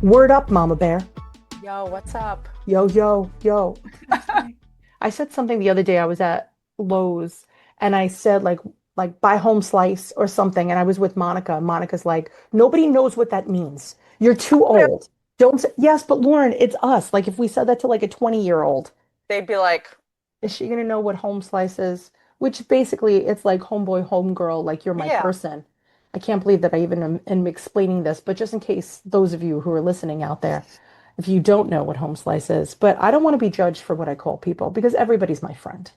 Word up, Mama Bear. Yo, what's up? Yo, yo, yo. I said something the other day. I was at Lowe's and I said like buy home slice or something. And I was with Monica. And Monica's like, nobody knows what that means. You're too old. Don't say yes, but Lauren, it's us. Like if we said that to like a 20-year-old, They'd be like, is she gonna know what home slice is? Which basically it's like homeboy, homegirl, like you're my yeah, person. I can't believe that I even am explaining this, but just in case those of you who are listening out there, if you don't know what home slice is, but I don't want to be judged for what I call people because everybody's my friend.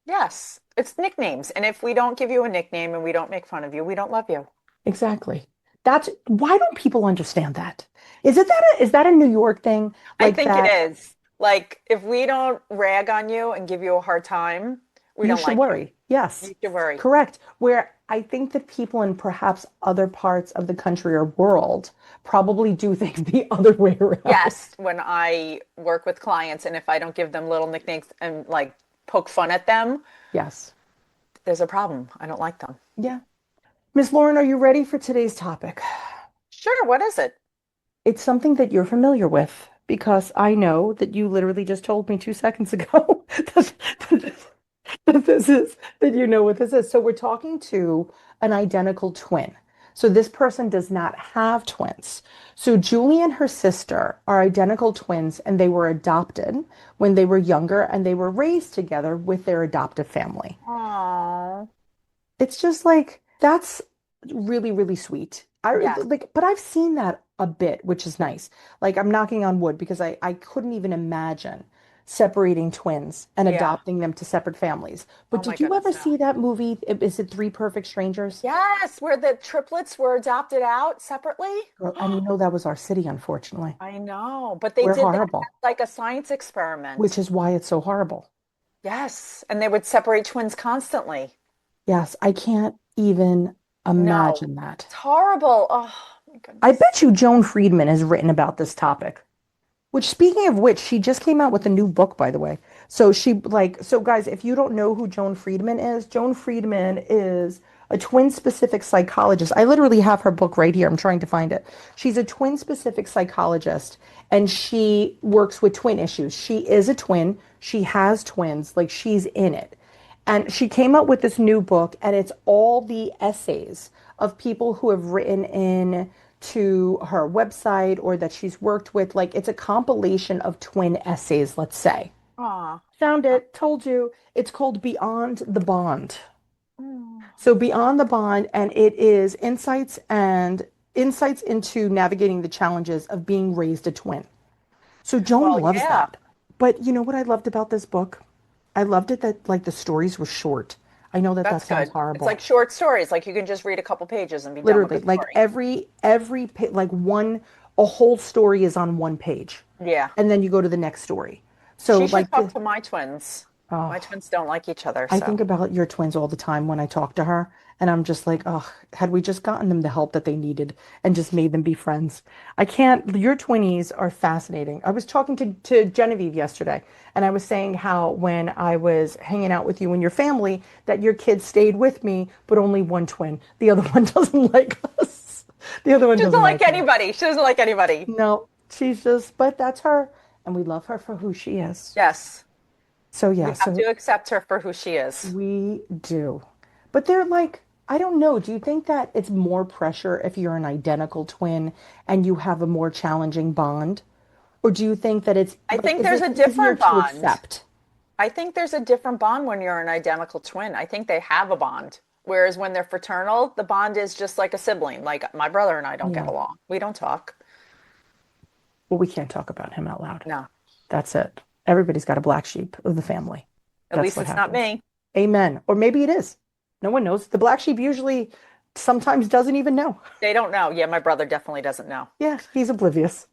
yes, it's nicknames. And if we don't give you a nickname and we don't make fun of you, we don't love you. Exactly. That's why don't people understand that? Is that a New York thing I like think it that? is. Like, if we don't rag on you and give you a hard time, we You don't should like you. worry. Yes, You should worry. correct. Where I think that people in perhaps other parts of the country or world probably do things the other way around. Yes, when I work with clients and if I don't give them little nicknames and like poke fun at them, Yes. there's a problem. I don't like them. Yeah. Miss Lauren, are you ready for today's topic? Sure, what is it? It's something that you're familiar with because I know that you literally just told me 2 seconds ago that, that this is that you know what this is. So we're talking to an identical twin. So this person does not have twins. So Julie and her sister are identical twins and they were adopted when they were younger and they were raised together with their adoptive family. Oh, It's just like that's really, really sweet. I yes. like, but I've seen that a bit, which is nice. Like I'm knocking on wood because I couldn't even imagine separating twins and Yeah. adopting them to separate families. But Oh my did you goodness, ever no. see that movie? Is it Three Perfect Strangers? Yes, where the triplets were adopted out separately. Girl, and you know that was our city, unfortunately. I know, but they We're did that horrible, as like a science which experiment. is why it's so horrible. Yes, and they would separate twins constantly. Yes, I can't even No, imagine that. it's horrible. Oh my I goodness. bet you Joan Friedman has written about this topic. Which, speaking of which, she just came out with a new book, by the way. So guys, if you don't know who Joan Friedman is a twin specific psychologist. I literally have her book right here. I'm trying to find it. She's a twin specific psychologist and she works with twin issues. She is a twin. She has twins, like she's in it. And she came out with this new book, and it's all the essays of people who have written in to her website or that she's worked with. Like it's a compilation of twin essays, let's say. Aw. Found it, told you. It's called Beyond the Bond. Mm. So Beyond the Bond, and it is insights into navigating the challenges of being raised a twin. So Joan Well, loves yeah, that. But you know what I loved about this book? I loved it that like the stories were short. I know that that that's sounds good. It's like horrible. short stories. Like you can just read a couple pages and be done with Literally, the like story. like one a whole story is on one page, Yeah. and then you go to the next story. So She should like talk the to my twins. My oh, twins don't like each other, I think so. about your twins all the time when I talk to her, and I'm just like, oh, had we just gotten them the help that they needed and just made them be friends. I can't, your twinnies are fascinating. I was talking to Genevieve yesterday, and I was saying how when I was hanging out with you and your family, that your kids stayed with me, but only one twin. The other one doesn't like us. The other one She doesn't doesn't like like us. anybody. She doesn't like anybody. No, she's just, but that's her, and we love her for who she is. Yes. So yeah, We have so to accept her for who she is. we do. But they're like, I don't know. Do you think that it's more pressure if you're an identical twin and you have a more challenging bond? Or do you think that it's I like, think is there's it a easier different to bond. accept? I think there's a different bond when you're an identical twin. I think they have a bond. Whereas when they're fraternal, the bond is just like a sibling. Like my brother and I don't get Yeah. along. We don't talk. Well, we can't talk about him out loud. No, That's it. Everybody's got a black sheep of the family. at That's least what it's not happens. me. Amen. Or maybe it is. No one knows. The black sheep usually sometimes doesn't even know. They don't know. Yeah, my brother definitely doesn't know. Yeah, he's oblivious.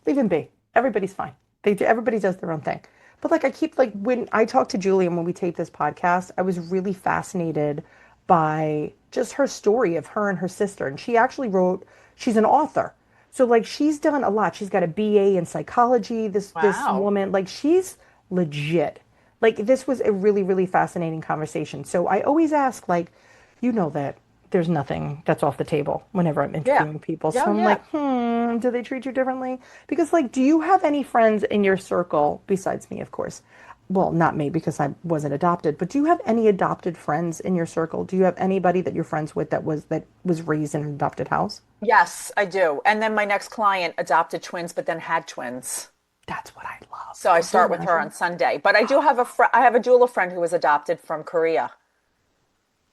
Leave him be. Everybody's fine. Everybody does their own thing. But like I keep like when I talk to Julie and when we tape this podcast, I was really fascinated by just her story of her and her sister. And she actually wrote, she's an author. So like she's done a lot. She's got a BA in psychology. This Wow. woman, like she's legit. Like this was a really, really fascinating conversation. So I always ask, like, you know that there's nothing that's off the table whenever I'm Yeah. interviewing people. Yeah, So I'm yeah. like, do they treat you differently? Because, like, do you have any friends in your circle besides me, of course? Well, not me because I wasn't adopted, but do you have any adopted friends in your circle? Do you have anybody that you're friends with that was raised in an adopted house? Yes, I do. And then my next client adopted twins, but then had twins. That's what I love. So I Could you start with her on imagine? Sunday. But I do have I have a doula friend who was adopted from Korea.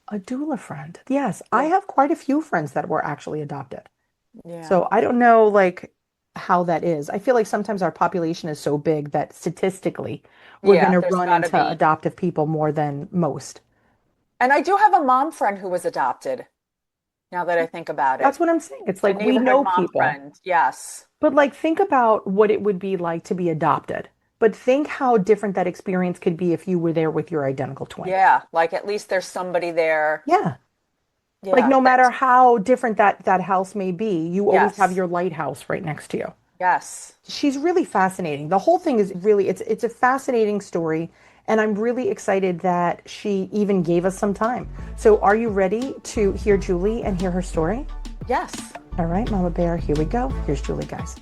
A doula friend. Yes, I Yeah. have quite a few friends that were actually adopted. Yeah. So I don't know like how that is. I feel like sometimes our population is so big that statistically we're going Yeah, to there's run got to into be. adoptive people more than most. And I do have a mom friend who was adopted, now that I think about That's it. what I'm saying. It's A like we neighborhood know mom people, friend. Yes. but like think about what it would be like to be adopted. But think how different that experience could be if you were there with your identical twin. Yeah. Like at least there's somebody there. Yeah. Like Yeah. no matter That's, how different that house may be, you always have yes. your lighthouse right next to you. Yes. She's really fascinating. The whole thing is really it's a fascinating story, and I'm really excited that she even gave us some time. So are you ready to hear Julie and hear her story? Yes. All right, Mama Bear, here we go. Here's Julie, guys.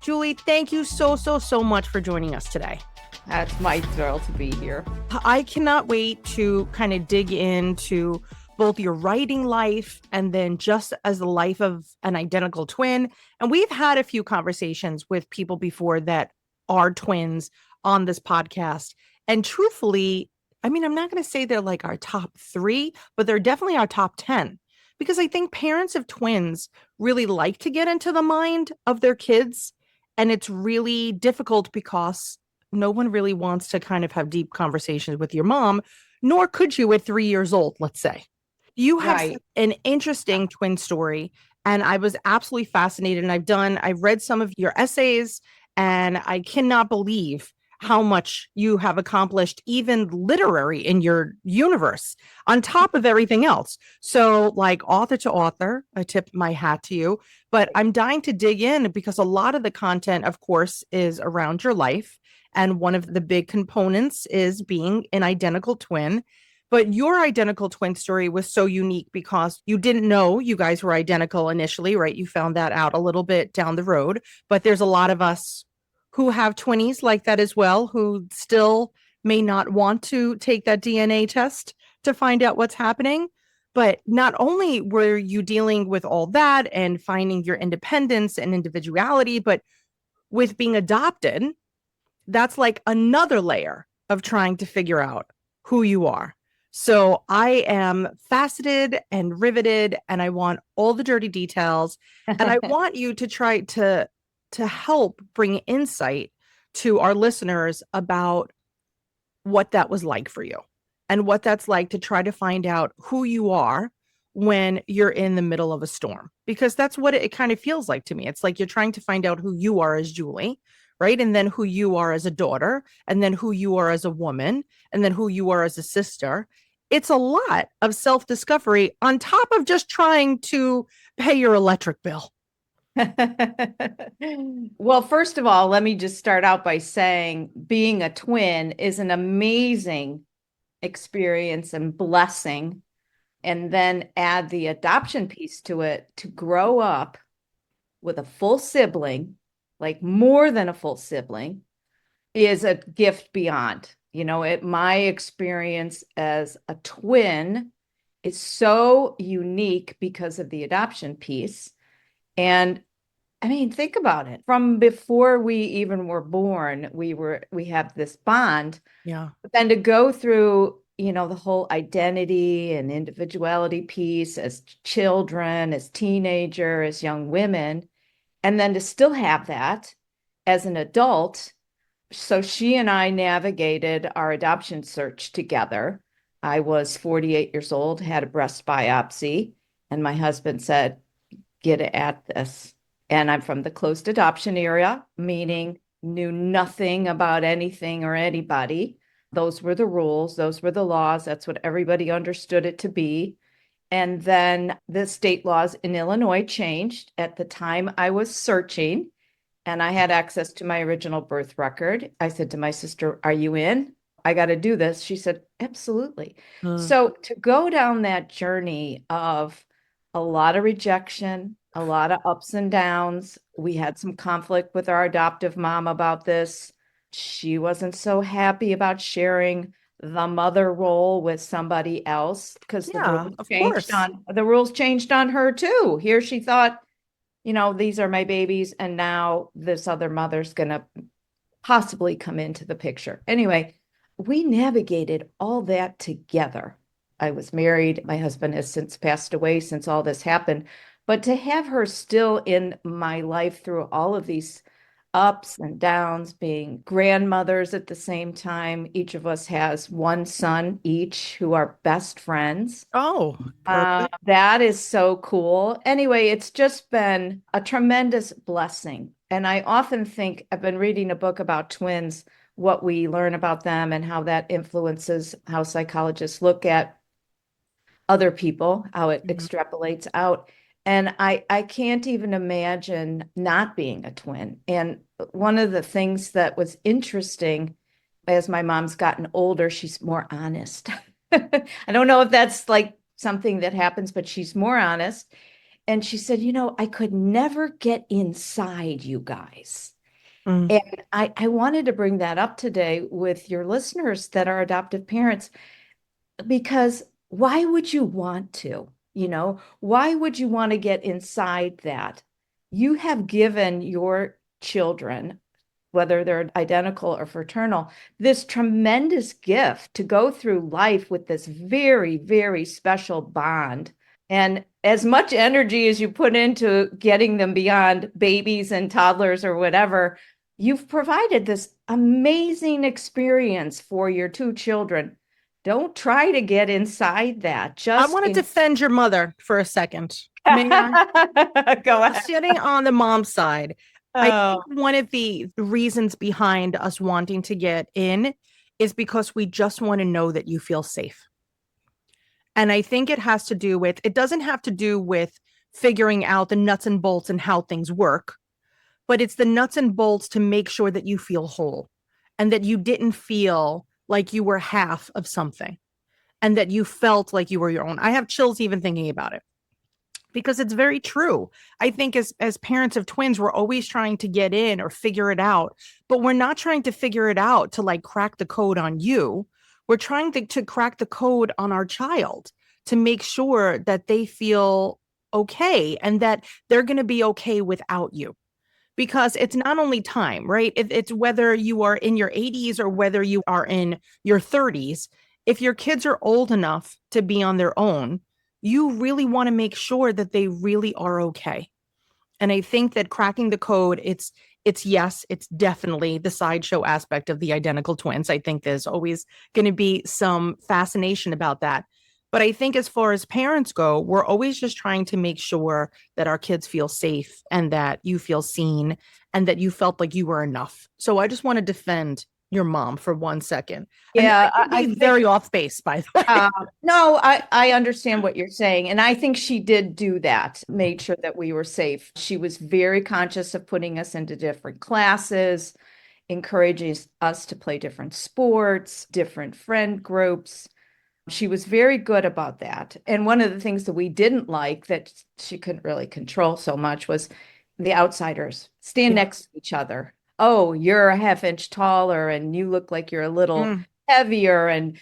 Julie, thank you so much for joining us today. That's my thrill to be here. I cannot wait to kind of dig into both your writing life and then just as the life of an identical twin. And we've had a few conversations with people before that are twins on this podcast. And truthfully, I mean, I'm not going to say they're like our top three, but they're definitely our top 10 because I think parents of twins really like to get into the mind of their kids. And it's really difficult because no one really wants to kind of have deep conversations with your mom, nor could you at 3 years old, let's say. You have Right. an interesting twin story, and I was absolutely fascinated. And I've read some of your essays, and I cannot believe how much you have accomplished, even literary in your universe, on top of everything else. So, like author to author, I tip my hat to you. But I'm dying to dig in because a lot of the content, of course, is around your life. And one of the big components is being an identical twin. But your identical twin story was so unique because you didn't know you guys were identical initially, right? You found that out a little bit down the road. But there's a lot of us who have twinnies like that as well, who still may not want to take that DNA test to find out what's happening. But not only were you dealing with all that and finding your independence and individuality, but with being adopted, that's like another layer of trying to figure out who you are. So I am faceted and riveted, and I want all the dirty details. And I want you to try to help bring insight to our listeners about what that was like for you and what that's like to try to find out who you are when you're in the middle of a storm, because that's what it kind of feels like to me. It's like you're trying to find out who you are as Julie, right? And then who you are as a daughter, and then who you are as a woman, and then who you are as a sister. It's a lot of self discovery on top of just trying to pay your electric bill. Well, first of all, let me just start out by saying being a twin is an amazing experience and blessing. And then add the adoption piece to it to grow up with a full sibling, like more than a full sibling, is a gift beyond. My experience as a twin is so unique because of the adoption piece. And I mean, think about it. From before we even were born, we have this bond. Yeah. But then to go through, the whole identity and individuality piece as children, as teenager, as young women, and then to still have that as an adult. So she and I navigated our adoption search together. I was 48 years old, had a breast biopsy, and my husband said, get at this. And I'm from the closed adoption area, meaning knew nothing about anything or anybody. Those were the rules, those were the laws. That's what everybody understood it to be. And then the state laws in Illinois changed at the time I was searching, and I had access to my original birth record. I said to my sister, are you in? I got to do this. She said, absolutely. Mm. So to go down that journey of a lot of rejection, a lot of ups and downs, we had some conflict with our adoptive mom about this. She wasn't so happy about sharing the mother role with somebody else because Yeah, of course. the rules changed on her too. Here she thought, these are my babies, and now this other mother's gonna possibly come into the picture. Anyway, we navigated all that together. I was married. My husband has since passed away since all this happened. But to have her still in my life through all of these ups and downs, being grandmothers at the same time, each of us has one son each who are best friends. Oh, perfect. That is so cool. Anyway, it's just been a tremendous blessing. And I often think I've been reading a book about twins, what we learn about them and how that influences how psychologists look at other people, how it Mhm. extrapolates out. And I can't even imagine not being a twin. And one of the things that was interesting as my mom's gotten older, she's more honest. I don't know if that's like something that happens, but she's more honest. And she said, I could never get inside you guys. Mm. And I wanted to bring that up today with your listeners that are adoptive parents, because why would you want to? Why would you want to get inside that? You have given your children, whether they're identical or fraternal, this tremendous gift to go through life with this very, very special bond. And as much energy as you put into getting them beyond babies and toddlers or whatever, you've provided this amazing experience for your two children. Don't try to get inside that. I Just want to defend your mother for a second. May I? go ahead. Sitting on the mom side, I Oh, think one of the reasons behind us wanting to get in is because we just want to know that you feel safe. And I think it doesn't have to do with figuring out the nuts and bolts and how things work, but it's the nuts and bolts to make sure that you feel whole and that you didn't feel like you were half of something and that you felt like you were your own. I have chills even thinking about it because it's very true. I think as parents of twins, we're always trying to get in or figure it out, but we're not trying to figure it out to like crack the code on you. We're trying to crack the code on our child to make sure that they feel okay and that they're going to be okay without you. Because it's not only time, right? It's whether you are in your 80s or whether you are in your 30s. If your kids are old enough to be on their own, you really want to make sure that they really are okay. And I think that cracking the code, it's yes, it's definitely the sideshow aspect of the identical twins. I think there's always going to be some fascination about that. But I think as far as parents go, we're always just trying to make sure that our kids feel safe and that you feel seen and that you felt like you were enough. So I just want to defend your mom for 1 second. And yeah, I can be very off base, by the way. no, I understand what you're saying. And I think she did do that, made sure that we were safe. She was very conscious of putting us into different classes, encouraging us to play different sports, different friend groups. She was very good about that. And one of the things that we didn't like that she couldn't really control so much was the outsiders stand Yeah. next to each other. Oh, you're a half inch taller and you look like you're a little Mm. heavier. And,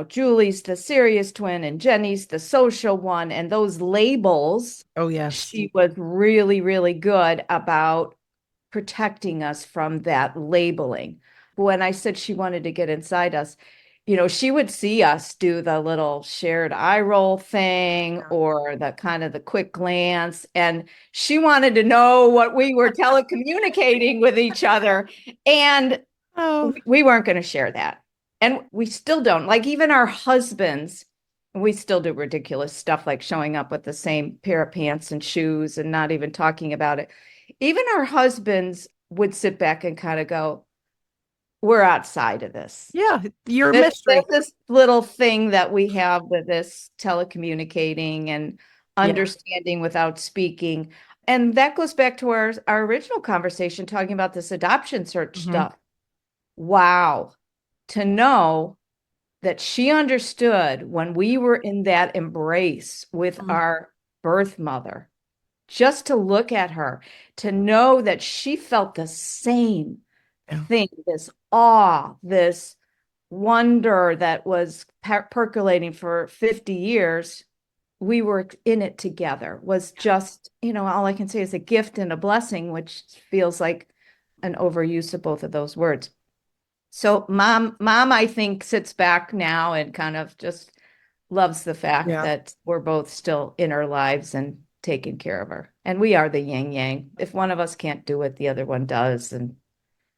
Julie's the serious twin and Jenny's the social one. And those labels, Oh, yes. she was really, really good about protecting us from that labeling. When I said she wanted to get inside us, she would see us do the little shared eye roll thing or the kind of the quick glance, and she wanted to know what we were telecommunicating with each other. And Oh, we weren't going to share that. And we still don't. Like even our husbands, we still do ridiculous stuff like showing up with the same pair of pants and shoes and not even talking about it. Even our husbands would sit back and kind of go, we're outside of this. yeah, your This, mystery. this little thing that we have with this telecommunicating and Yeah. understanding without speaking. And that goes back to our original conversation talking about this adoption search Mhm. stuff. Wow. to know that she understood when we were in that embrace with Mm. our birth mother, just to look at her, to know that she felt the same Yeah. thing, this awe, this wonder that was percolating for 50 years. We were in it together, was just, all I can say is a gift and a blessing, which feels like an overuse of both of those words. So mom, I think, sits back now and kind of just loves the fact Yeah. that we're both still in our lives and taking care of her. And we are the yin yang. If one of us can't do it, the other one does. And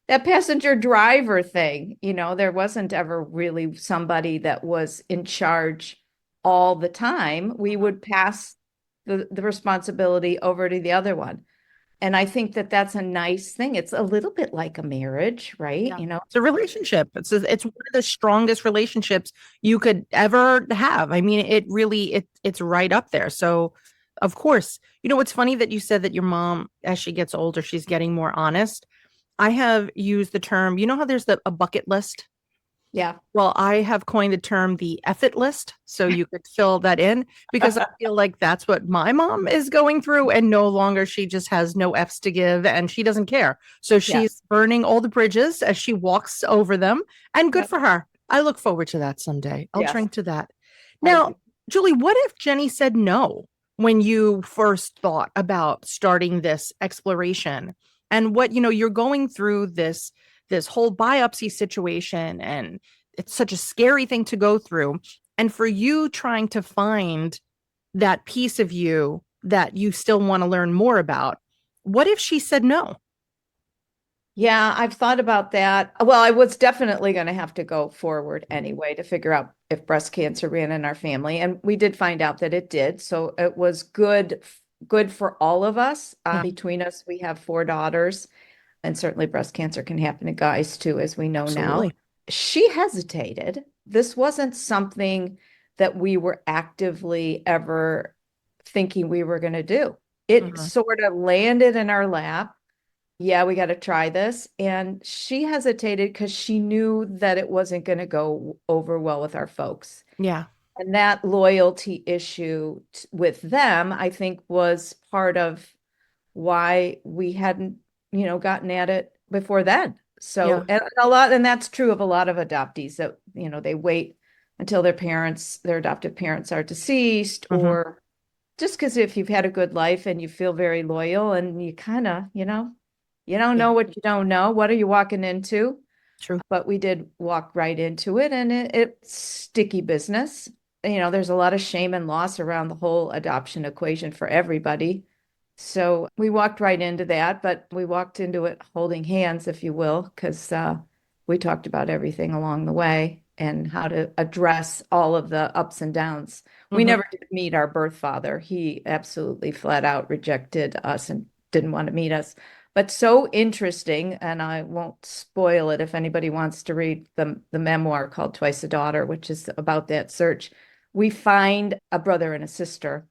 that passenger driver thing, there wasn't ever really somebody that was in charge all the time. We would pass the responsibility over to the other one. And I think that that's a nice thing. It's a little bit like a marriage, right? Yeah. It's a relationship. It's one of the strongest relationships you could ever have. I mean, it really it's right up there. So, of course, it's funny that you said that your mom, as she gets older, she's getting more honest. I have used the term, how there's a bucket list. Yeah. Well, I have coined the term the F it list. So you could fill that in because I feel like that's what my mom is going through. And no longer she just has no F's to give and she doesn't care. So she's burning all the bridges as she walks over them. And good for her. I look forward to that someday. I'll drink to that. Now, Julie, what if Jenny said no when you first thought about starting this exploration? And what, you're going through this whole biopsy situation, and it's such a scary thing to go through. And for you trying to find that piece of you that you still want to learn more about, what if she said no? Yeah, I've thought about that. Well, I was definitely going to have to go forward anyway to figure out if breast cancer ran in our family. And we did find out that it did. So it was good for all of us. Between us, we have 4 daughters. And certainly breast cancer can happen to guys too, as we know now. She hesitated. This wasn't something that we were actively ever thinking we were going to do. It sort of landed in our lap. Yeah, we got to try this. And she hesitated because she knew that it wasn't going to go over well with our folks. Yeah. And that loyalty issue with them, I think, was part of why we hadn't gotten at it before then. So, and that's true of a lot of adoptees that, they wait until their adoptive parents are deceased, or just because if you've had a good life and you feel very loyal and you kind of, you don't know what you don't know. What are you walking into? True. But we did walk right into it, and it's sticky business. There's a lot of shame and loss around the whole adoption equation for everybody. So we walked right into that, but we walked into it holding hands, if you will, because we talked about everything along the way and how to address all of the ups and downs. We never did meet our birth father. He absolutely flat out rejected us and didn't want to meet us. But so interesting, and I won't spoil it if anybody wants to read the memoir called Twice a Daughter, which is about that search. We find a brother and a sister,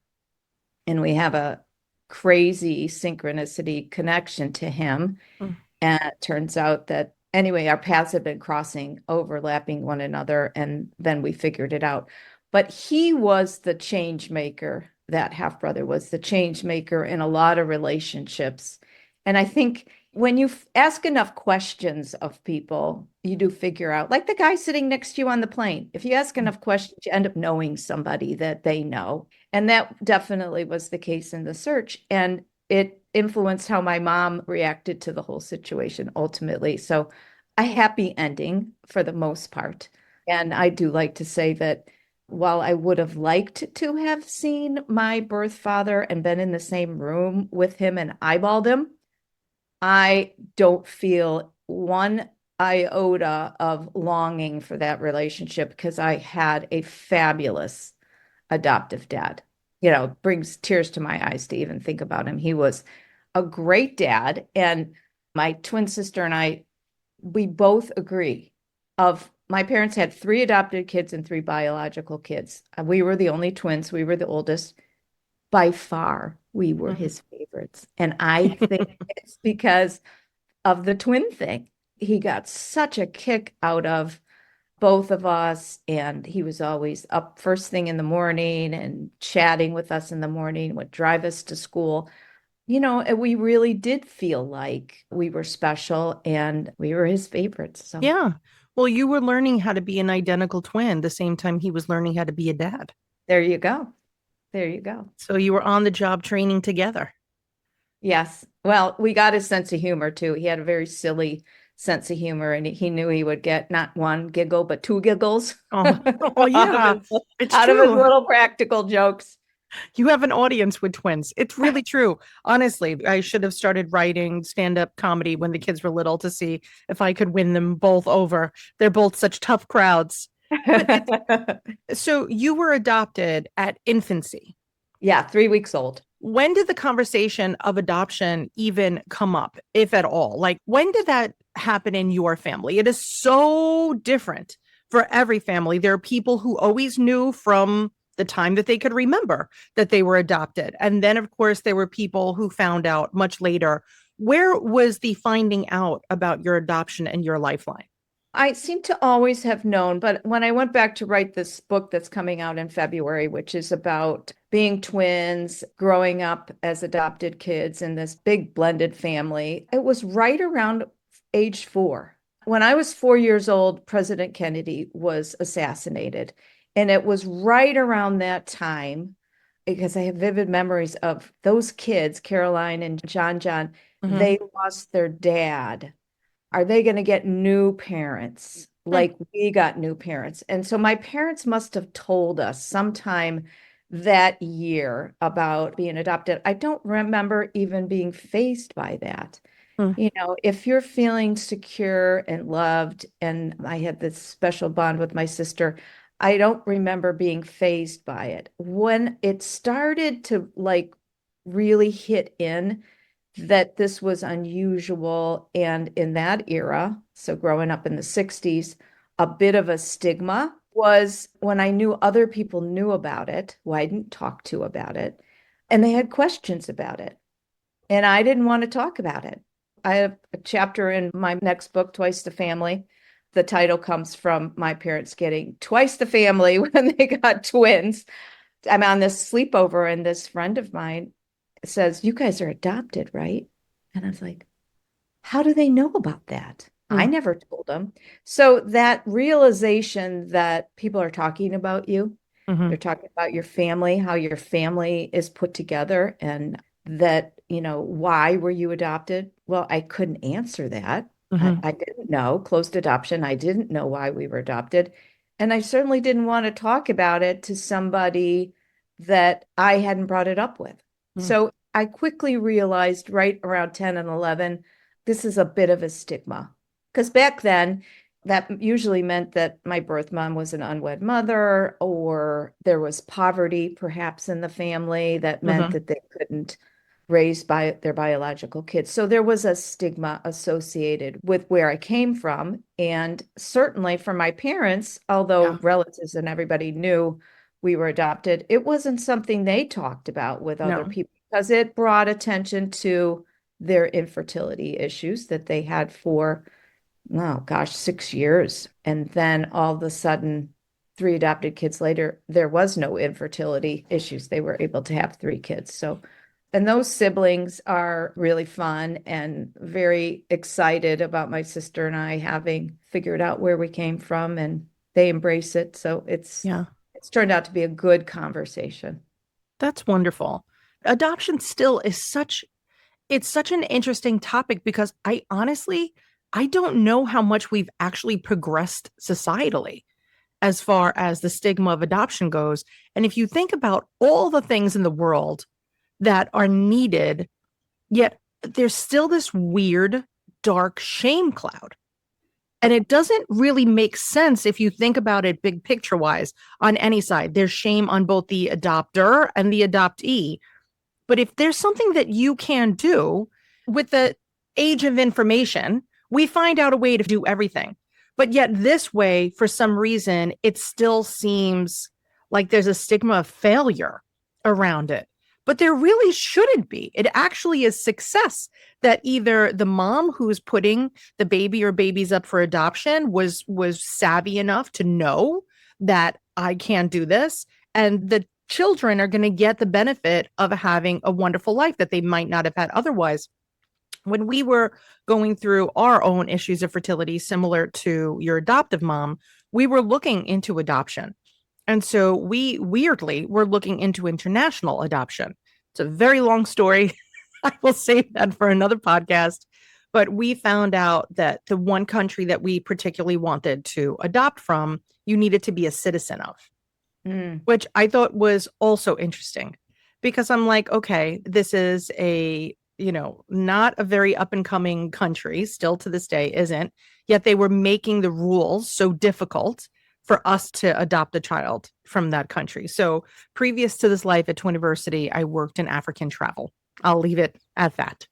and we have a crazy synchronicity connection to him. And it turns out that anyway, our paths have been crossing, overlapping one another, and then we figured it out. But he was the change maker. That half brother was the change maker in a lot of relationships. And I think when you ask enough questions of people, you do figure out, like the guy sitting next to you on the plane. If you ask enough questions, you end up knowing somebody that they know. And that definitely was the case in the search. And it influenced how my mom reacted to the whole situation ultimately. So a happy ending for the most part. And I do like to say that while I would have liked to have seen my birth father and been in the same room with him and eyeballed him, I don't feel one iota of longing for that relationship because I had a fabulous adoptive dad. Brings tears to my eyes to even think about him. He was a great dad. And my twin sister and I, we both agree my parents had 3 adopted kids and 3 biological kids. We were the only twins. We were the oldest. By far, we were his favorites. And I think it's because of the twin thing. He got such a kick out of both of us, and he was always up first thing in the morning and chatting with us in the morning, would drive us to school. And we really did feel like we were special and we were his favorites. So Yeah. Well, you were learning how to be an identical twin the same time he was learning how to be a dad. there you go. There you go. So you were on the job training together. Yes. Well, we got his sense of humor too. He had a very silly sense of humor, and he knew he would get not one giggle, but two giggles Oh, oh yeah, it's out of his true. little practical jokes. You have an audience with twins. It's really true. Honestly, I should have started writing stand-up comedy when the kids were little to see if I could win them both over. They're both such tough crowds. So you were adopted at infancy. Yeah, 3 weeks old. When did the conversation of adoption even come up, if at all? Like, when did that happen in your family? It is so different for every family. There are people who always knew from the time that they could remember that they were adopted. And then, of course, there were people who found out much later. Where was the finding out about your adoption and your lifeline? I seem to always have known, but when I went back to write this book that's coming out in February, which is about being twins, growing up as adopted kids in this big blended family, it was right around age 4. When I was 4 years old, President Kennedy was assassinated. And it was right around that time, because I have vivid memories of those kids, Caroline and John, Mhm. they lost their dad. Are they going to get new parents like we got new parents? And so my parents must have told us sometime that year about being adopted. I don't remember even being faced by that. Mm. If you're feeling secure and loved, and I had this special bond with my sister, I don't remember being fazed by it. When it started to really hit in that this was unusual, and in that era, so growing up in the 60s, a bit of a stigma, was when I knew other people knew about it, who I didn't talk to about it, and they had questions about it. And I didn't want to talk about it. I have a chapter in my next book, Twice the Family. The title comes from my parents getting twice the family when they got twins. I'm on this sleepover, and this friend of mine says, "You guys are adopted, right?" And I was like, "How do they know about that?" I never told them. So that realization that people are talking about you, Mhm. they're talking about your family, how your family is put together, and that, why were you adopted? Well, I couldn't answer that. Mhm. I didn't know. Closed adoption. I didn't know why we were adopted. And I certainly didn't want to talk about it to somebody that I hadn't brought it up with. Mm. So I quickly realized right around 10 and 11, this is a bit of a stigma. Because back then, that usually meant that my birth mom was an unwed mother, or there was poverty perhaps in the family that meant Mhm. that they couldn't raise by their biological kids. So there was a stigma associated with where I came from. And certainly for my parents, although Yeah. relatives and everybody knew we were adopted, it wasn't something they talked about with other No. people, because it brought attention to their infertility issues that they had for, oh gosh, 6 years. And then all of a sudden, 3 adopted kids later, there was no infertility issues. They were able to have 3 kids. So, and those siblings are really fun and very excited about my sister and I having figured out where we came from, and they embrace it. So Yeah. it's turned out to be a good conversation. That's wonderful. Adoption still is it's such an interesting topic, because I don't know how much we've actually progressed societally as far as the stigma of adoption goes. And if you think about all the things in the world that are needed, yet there's still this weird, dark shame cloud. And it doesn't really make sense if you think about it big picture wise on any side. There's shame on both the adopter and the adoptee. But if there's something that you can do with the age of information, we find out a way to do everything. But yet, this way, for some reason, it still seems like there's a stigma of failure around it. but there really shouldn't be. It actually is success that either the mom who's putting the baby or babies up for adoption was savvy enough to know that I can't do this, and the children are going to get the benefit of having a wonderful life that they might not have had otherwise. When we were going through our own issues of fertility, similar to your adoptive mom, we were looking into adoption. And so we weirdly were looking into international adoption. It's a very long story. I will save that for another podcast. But we found out that the one country that we particularly wanted to adopt from, you needed to be a citizen of, which I thought was also interesting because I'm like, okay, this is a, not a very up and coming country, still to this day isn't, yet they were making the rules so difficult for us to adopt a child from that country. So previous to this life at Twiniversity, I worked in African travel. I'll leave it at that.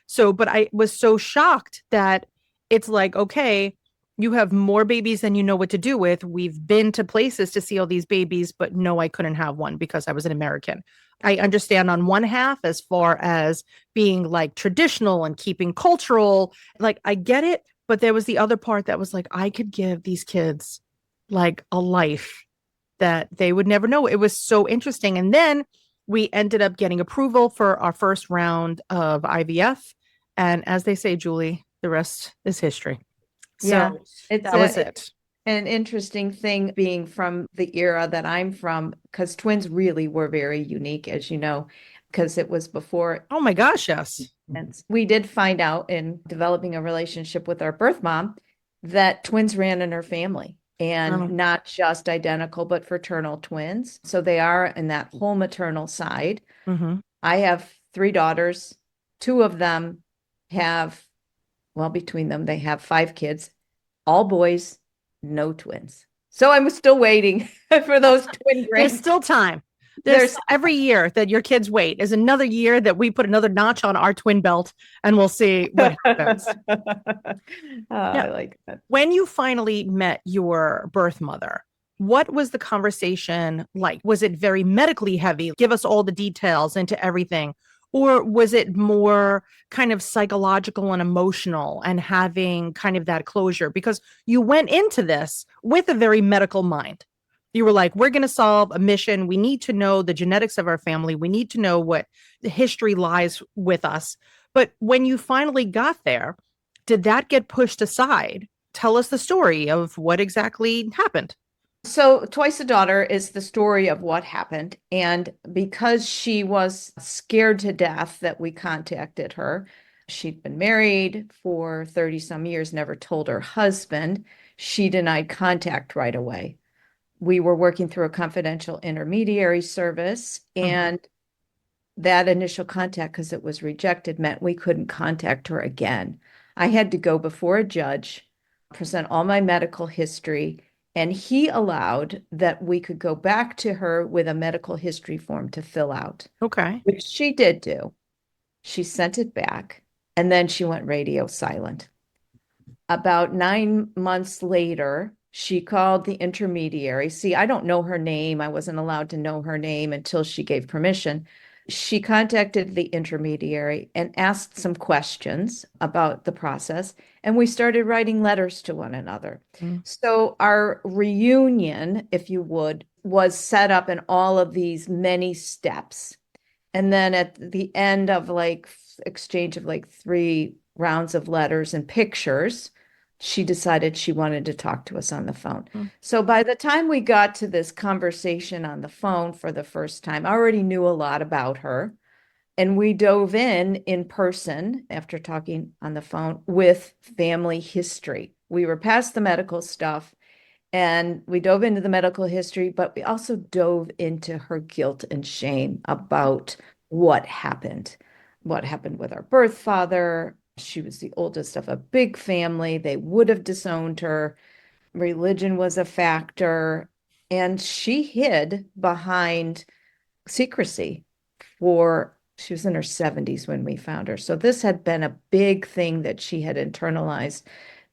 So, but I was so shocked that it's like, okay, you have more babies than you know what to do with. We've been to places to see all these babies, but no, I couldn't have one because I was an American. I understand on one half as far as being like traditional and keeping cultural, like I get it. But there was the other part that was like, I could give these kids like a life that they would never know. It was so interesting. And then we ended up getting approval for our first round of IVF. And as they say, Julie, the rest is history. So that was it. An interesting thing being from the era that I'm from, because twins really were very unique, as you know, because it was before. Oh my gosh, yes. And we did find out in developing a relationship with our birth mom that twins ran in her family, and not just identical, but fraternal twins. So they are in that whole maternal side. I have 3 daughters. 2 of them have, well, between them, they have 5 kids, all boys, no twins. So I'm still waiting for those twin There's still time. There's every year that your kids wait is another year that we put another notch on our twin belt, and we'll see what happens. I like that. When you finally met your birth mother, what was the conversation like? Was it very medically heavy? Give us all the details into everything. Or was it more kind of psychological and emotional and having kind of that closure? Because you went into this with a very medical mind. You were like, we're going to solve a mission. We need to know the genetics of our family. We need to know what the history lies with us. But when you finally got there, did that get pushed aside? Tell us the story of what exactly happened. So Twice a Daughter is the story of what happened. And because she was scared to death that we contacted her, she'd been married for 30 some years, never told her husband. She denied contact right away. We were working through a confidential intermediary service, and that initial contact, because it was rejected, meant we couldn't contact her again. I had to go before a judge, present all my medical history, and he allowed that we could go back to her with a medical history form to fill out. Okay. Which she did do. She sent it back, and then she went radio silent. About 9 months later, she called the intermediary. See, I don't know her name. I wasn't allowed to know her name until she gave permission. She contacted the intermediary and asked some questions about the process, and we started writing letters to one another. So our reunion, if you would, was set up in all of these many steps. And then at the end of exchange of 3 rounds of letters and pictures, she decided she wanted to talk to us on the phone. So by the time we got to this conversation on the phone for the first time, I already knew a lot about her. And we dove in person after talking on the phone with family history. We were past the medical stuff, and we dove into the medical history, but we also dove into her guilt and shame about what happened with our birth father. She was the oldest of a big family. They would have disowned her. Religion was a factor. And she hid behind secrecy she was in her 70s when we found her. So this had been a big thing that she had internalized,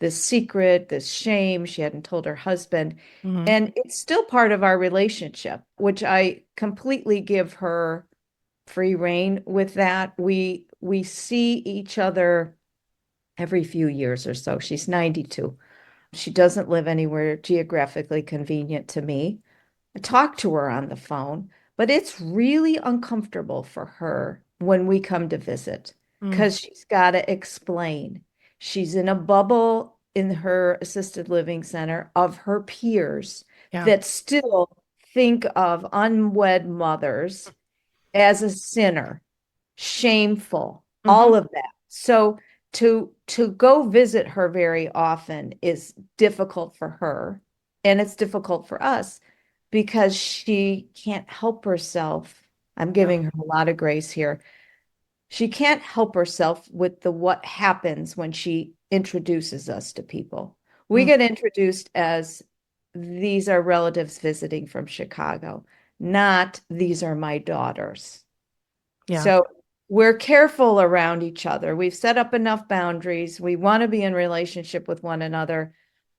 this secret, this shame. She hadn't told her husband. And it's still part of our relationship, which I completely give her free reign with that. We see each other every few years or so. She's 92. She doesn't live anywhere geographically convenient to me. I talk to her on the phone, but it's really uncomfortable for her when we come to visit Mm, because she's got to explain. She's in a bubble in her assisted living center of her peers yeah. that still think of unwed mothers as a sinner, shameful, Hmm. all of that. So to go visit her very often is difficult for her, and it's difficult for us because she can't help herself. I'm Yeah. giving her a lot of grace here. She can't help herself with the what happens when she introduces us to people. We Mm, get introduced as these are relatives visiting from Chicago, not these are my daughters. yeah. So we're careful around each other. We've set up enough boundaries. We want to be in relationship with one another,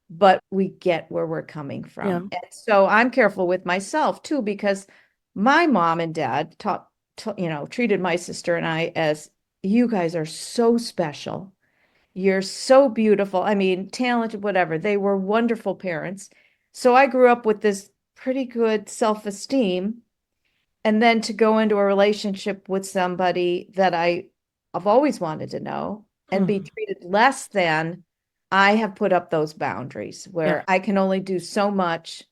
but we get where we're coming Yeah. from. And so I'm careful with myself too, because my mom and dad treated my sister and I as you guys are so special. You're so beautiful. I mean, talented, whatever. They were wonderful parents. So I grew up with this pretty good self-esteem. And then to go into a relationship with somebody that I've always wanted to know and be Mhm. treated less than, I have put up those boundaries Yeah. where I can only do so much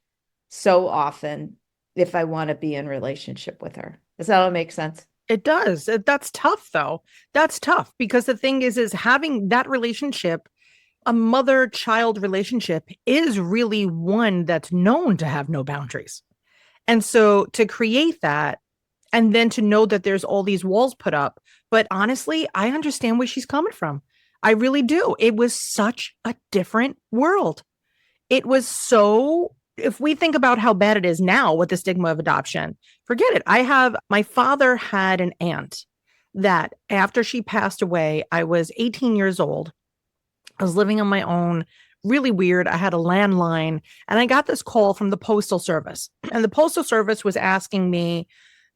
so often if I want to be in relationship with her. Does that all make sense? It does. That's tough though. That's tough because the thing is having that relationship, a mother-child relationship is really one that's known to have no boundaries. And so to create that and then to know that there's all these walls put up, but honestly, I understand where she's coming from. I really do. It was such a different world. It was so, if we think about how bad it is now with the stigma of adoption, forget it. My father had an aunt that after she passed away, I was 18 years old. I was living on my own, really weird. I had a landline and I got this call from the Postal Service. And the Postal Service was asking me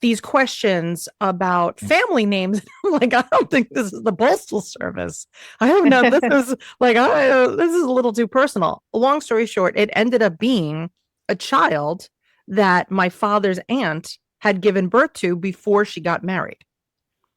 these questions about family names. I'm like, I don't think this is the Postal Service. I don't know. This is a little too personal. Long story short, it ended up being a child that my father's aunt had given birth to before she got married.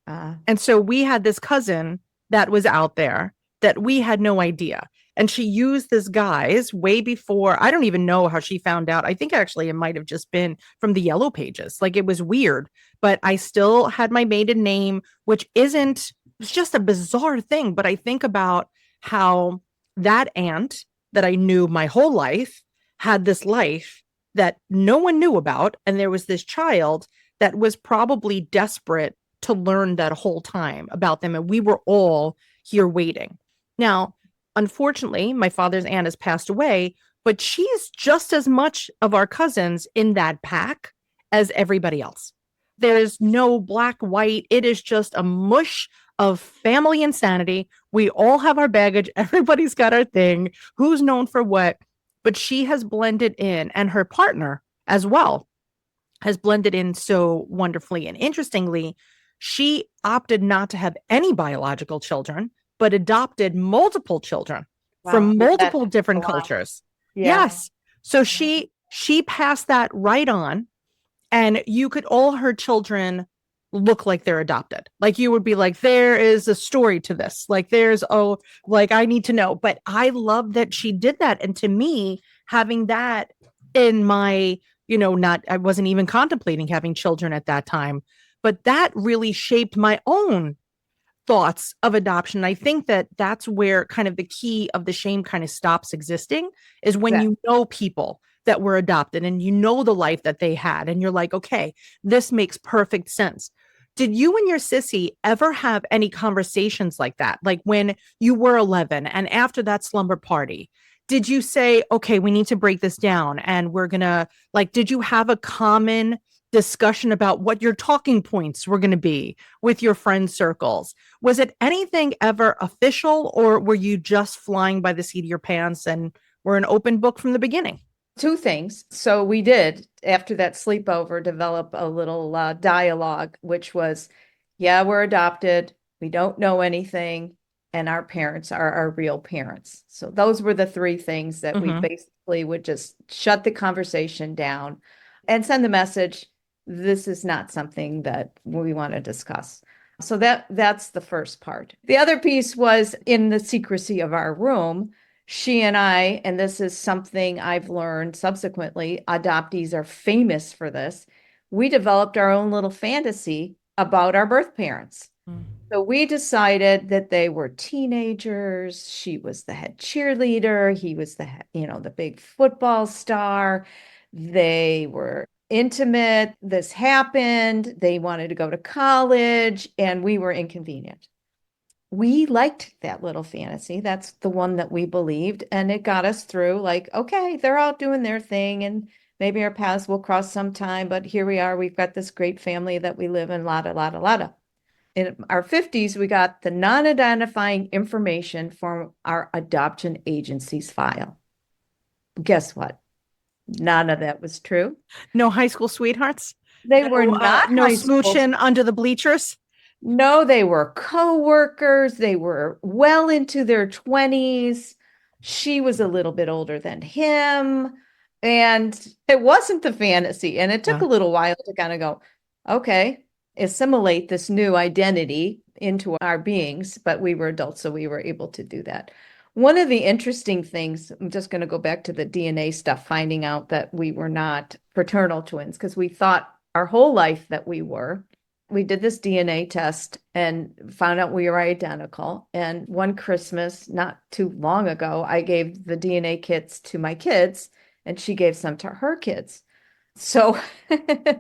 Uh, And so we had this cousin that was out there that we had no idea. And she used this guise way before. I don't even know how she found out. I think actually it might have just been from the yellow pages. Like it was weird, but I still had my maiden name, which it's just a bizarre thing. But I think about how that aunt that I knew my whole life had this life that no one knew about. And there was this child that was probably desperate to learn that whole time about them. And we were all here waiting. Now, unfortunately, my father's aunt has passed away, but she's just as much of our cousins in that pack as everybody else. There is no black, white. It is just a mush of family insanity. We all have our baggage. Everybody's got our thing. Who's known for what? But she has blended in, and her partner as well has blended in so wonderfully. And interestingly, she opted not to have any biological children, but adopted multiple children wow. from Yeah, that multiple a different lot. cultures. Yeah. Yes. So she passed that right on, and you could all her children look like they're adopted. Like you would be like, there is a story to this. Like there's like I need to know. But I love that she did that. And to me, having that in my, not I wasn't even contemplating having children at that time, but that really shaped my own thoughts of adoption. I think that that's where kind of the key of the shame kind of stops existing is when Exactly. you know people that were adopted and you know the life that they had and you're like, okay, this makes perfect sense. Did you and your sissy ever have any conversations like that? Like when you were 11 and after that slumber party, did you say, okay, we need to break this down and we're going to did you have a common discussion about what your talking points were going to be with your friend circles? Was it anything ever official or were you just flying by the seat of your pants and were an open book from the beginning? Two things. So we did, after that sleepover, develop a little dialogue, which was, yeah, we're adopted. We don't know anything. And our parents are our real parents. So those were the three things that we Mhm. basically would just shut the conversation down and send the message, this is not something that we want to discuss. So that's the first part. The other piece was in the secrecy of our room. She and I, and this is something I've learned subsequently, adoptees are famous for this. We developed our own little fantasy about our birth parents. Mm. So we decided that they were teenagers. She was the head cheerleader. He was the big football star. They were intimate. This happened. They wanted to go to college, and we were inconvenient. We liked that little fantasy. That's the one that we believed. And it got us through like, okay, they're out doing their thing and maybe our paths will cross sometime, but here we are. We've got this great family that we live in, lotta, lotta, lotta. In our 50s, we got the non-identifying information from our adoption agency's file. Guess what? None of that was true. No high school sweethearts? They No, were not no high school. smooching under the bleachers? No, they were co-workers. They were well into their 20s. She was a little bit older than him. And it wasn't the fantasy. And it took Yeah. a little while to kind of go, okay, assimilate this new identity into our beings. But we were adults, so we were able to do that. One of the interesting things, I'm just going to go back to the DNA stuff, finding out that we were not fraternal twins because we thought our whole life that we were. We did this DNA test and found out we were identical. And one Christmas, not too long ago, I gave the DNA kits to my kids and she gave some to her kids. So a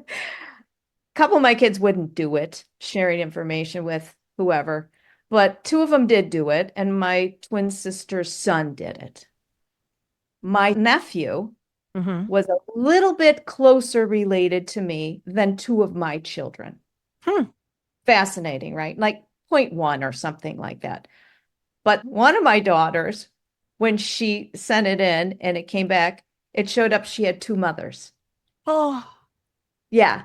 couple of my kids wouldn't do it, sharing information with whoever, but two of them did do it. And my twin sister's son did it. My nephew Mm-hmm. was a little bit closer related to me than two of my children. Fascinating, right? Like 0.1 or something like that. But one of my daughters, when she sent it in and it came back, it showed up she had two mothers. Oh, Yeah,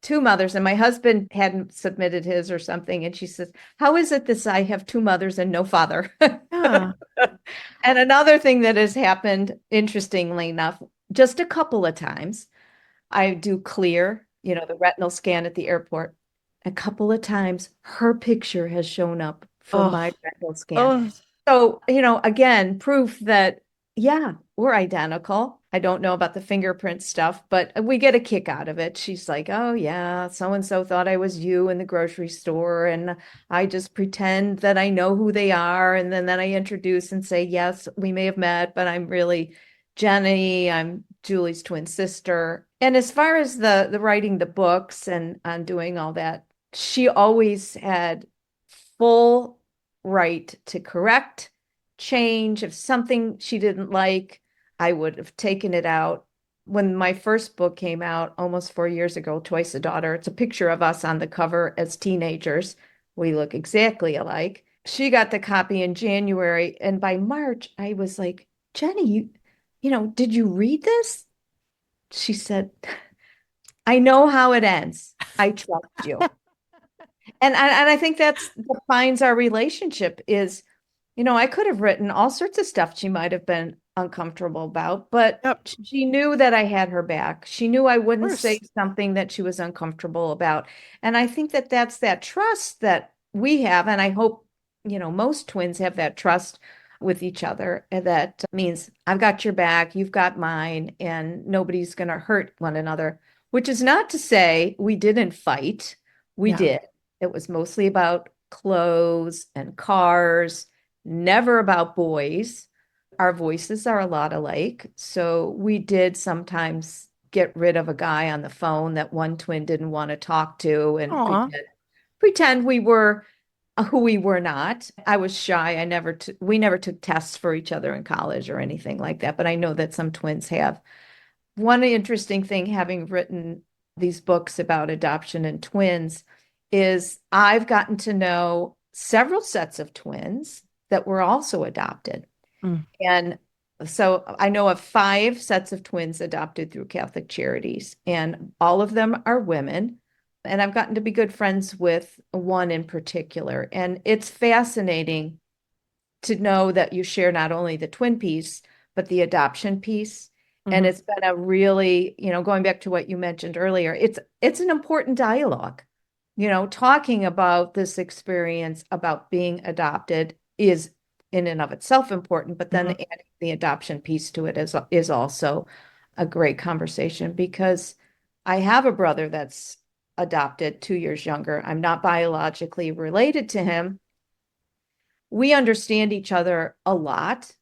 two mothers. And my husband hadn't submitted his or something. And she says, how is it this I have two mothers and no father? yeah. And another thing that has happened, interestingly enough, just a couple of times, I do clear, the retinal scan at the airport. A couple of times, her picture has shown up for Oh, my retinal scan. oh, So, again, proof that, yeah, we're identical. I don't know about the fingerprint stuff, but we get a kick out of it. She's like, oh, yeah, so-and-so thought I was you in the grocery store. And I just pretend that I know who they are. And then I introduce and say, yes, we may have met, but I'm really Jenny. I'm Julie's twin sister. And as far as the writing the books and on doing all that, she always had full right to correct, change. If something she didn't like, I would have taken it out. When my first book came out almost 4 years ago, Twice a Daughter, it's a picture of us on the cover as teenagers. We look exactly alike. She got the copy in January, and by March, I was like, Jenny, did you read this? She said, I know how it ends. I trust you. And I think that defines our relationship is, I could have written all sorts of stuff she might have been uncomfortable about, but yep. she knew that I had her back. She knew I Of wouldn't course. say something that she was uncomfortable about. And I think that that's that trust that we have. And I hope, most twins have that trust with each other. And that means I've got your back, you've got mine, and nobody's going to hurt one another, which is not to say we didn't fight. We Yeah. did. It was mostly about clothes and cars, never about boys. Our voices are a lot alike. So we did sometimes get rid of a guy on the phone that one twin didn't want to talk to and Aw. pretend we were who we were not. I was shy. We never took tests for each other in college or anything like that, but I know that some twins have. One interesting thing, having written these books about adoption and twins, is I've gotten to know several sets of twins that were also adopted. Mm. And So I know of 5 sets of twins adopted through Catholic Charities, and all of them are women. And I've gotten to be good friends with one in particular. And it's fascinating to know that you share not only the twin piece, but the adoption piece. And Mhm. it's been a really, going back to what you mentioned earlier, it's an important dialogue. Talking about this experience about being adopted is in and of itself important, but then Mhm. adding the adoption piece to it is also a great conversation because I have a brother that's adopted 2 years younger. I'm not biologically related to him. We understand each other a lot,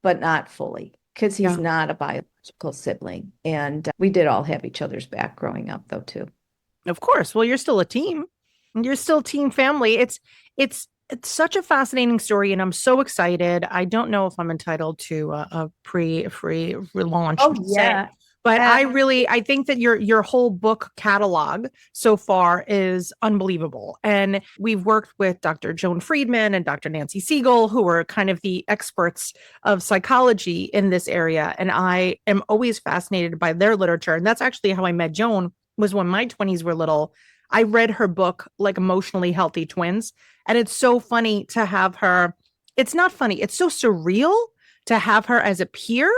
but not fully because he's Yeah. not a biological sibling. And we did all have each other's back growing up, though, too. Of course. Well, you're still a team. You're still team family. It's such a fascinating story, and I'm so excited. I don't know if I'm entitled to a pre-free relaunch, Oh, just saying. yeah. But Uh, I think that your whole book catalog so far is unbelievable. And we've worked with Dr. Joan Friedman and Dr. Nancy Siegel, who are kind of the experts of psychology in this area. And I am always fascinated by their literature. And that's actually how I met Joan, was when my 20s were little. I read her book, like Emotionally Healthy Twins. And it's so funny to have her. It's not funny, it's so surreal to have her as a peer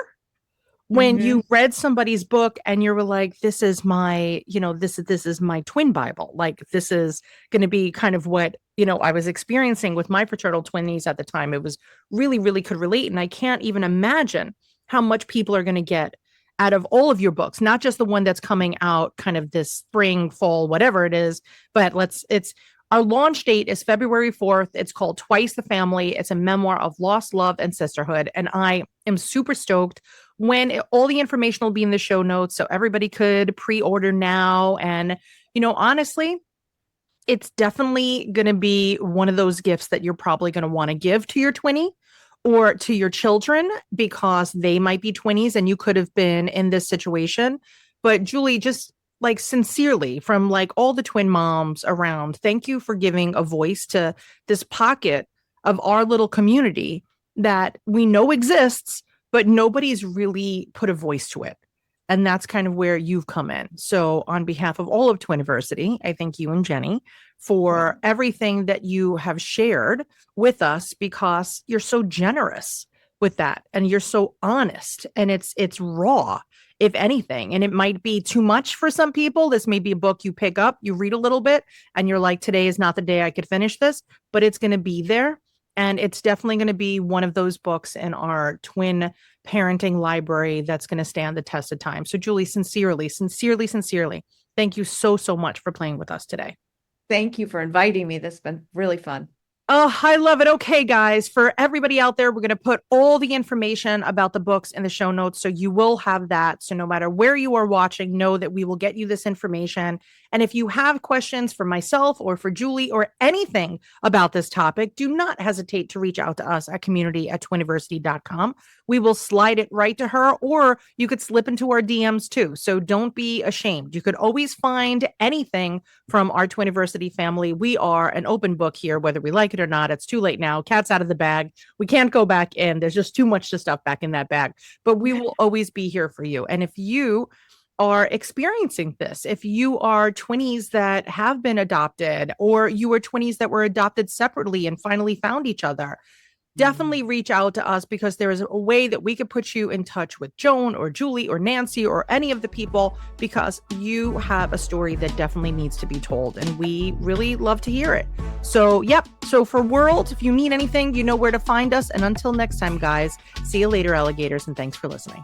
when mhm. you read somebody's book and you were like, this is my, this is my twin Bible. Like, this is going to be kind of what, I was experiencing with my fraternal twinnies at the time. It was really, really could relate. And I can't even imagine how much people are going to get out of all of your books, not just the one that's coming out kind of this spring, fall, whatever it is, but it's our launch date is February 4th. It's called Twice the Family. It's a memoir of lost love and sisterhood. And I am super stoked all the information will be in the show notes. So everybody could pre-order now. And, honestly, it's definitely going to be one of those gifts that you're probably going to want to give to your twinnie or to your children because they might be twinnies and you could have been in this situation. But Julie, just like sincerely from like all the twin moms around, thank you for giving a voice to this pocket of our little community that we know exists, but nobody's really put a voice to it. And that's kind of where you've come in. So, on behalf of all of Twiniversity, I thank you and Jenny for everything that you have shared with us because you're so generous with that and you're so honest and it's raw, if anything. And it might be too much for some people. This may be a book you pick up, you read a little bit, and you're like, today is not the day I could finish this, but it's going to be there. And it's definitely going to be one of those books in our twin parenting library that's going to stand the test of time. So, Julie, sincerely, sincerely, sincerely, thank you so, so much for playing with us today. Thank you for inviting me. This has been really fun. Oh, I love it. Okay, guys, for everybody out there, we're going to put all the information about the books in the show notes. So you will have that. So no matter where you are watching, know that we will get you this information. And if you have questions for myself or for Julie or anything about this topic, do not hesitate to reach out to us at community@twiniversity.com. We will slide it right to her, or you could slip into our DMs too. So don't be ashamed. You could always find anything from our Twiniversity family. We are an open book here, whether we like it or not. It's too late now. Cat's out of the bag. We can't go back in. There's just too much stuff back in that bag, but we will always be here for you. And if you are experiencing this, if you are twinnies that have been adopted, or you are twinnies that were adopted separately and finally found each other, definitely reach out to us because there is a way that we could put you in touch with Joan or Julie or Nancy or any of the people because you have a story that definitely needs to be told and we really love to hear it. So, yep. So for World, if you need anything, you know where to find us. And until next time, guys, see you later, alligators, and thanks for listening.